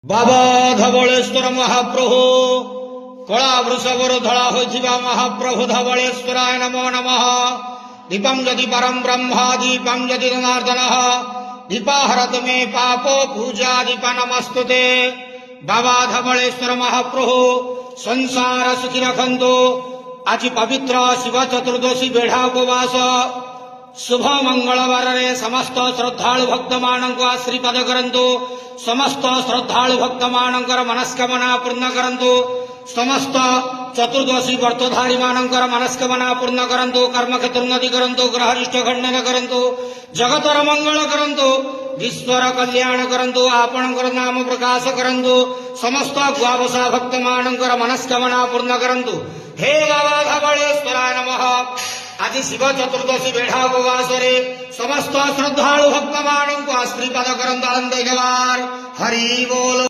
बाबा धवलेश्वर महाप्रभु कला वृषभर धड़ा होइथिबा महाप्रभु धवलेश्वराय नमो नमः। दीपं यदि परम ब्रह्म दीपं यदि जनार्दन दीपाहरत मे पापो पूजा दीप नमस्तुते। बाबा धवलेश्वर महाप्रभु संसार सुखी रखंतु। आज पवित्र शिव चतुर्दशी बेढ़ा उपवास शुभ मंगलवार रे समस्त श्रद्धालु भक्त मानक आश्रीपद करंतु। समस्त श्रद्धालु भक्त मानकर मनस्कामना पूर्ण करंतु। समस्त चतुर्दशी व्रतधारी मानकर मनस्कामना पूर्ण करंतु। कर्म क्षेत्र उन्नति करंतु। ग्रहरिष्ठ खंडन करंतु। जगतर मंगल करंतु। विश्वर कल्याण करंतु। आपणकर नाम प्रकाश करंतु। समस्त द्वादशा भक्त मानकर मनस्कामना पूर्ण करंतु। हे बाबा धवलेश्वराय नमः। आज शिव चतुर्दशी बेढ़ा उपवास समस्त श्रद्धालु भक्त मानक आश्रीपद करंतु। हरि बोल।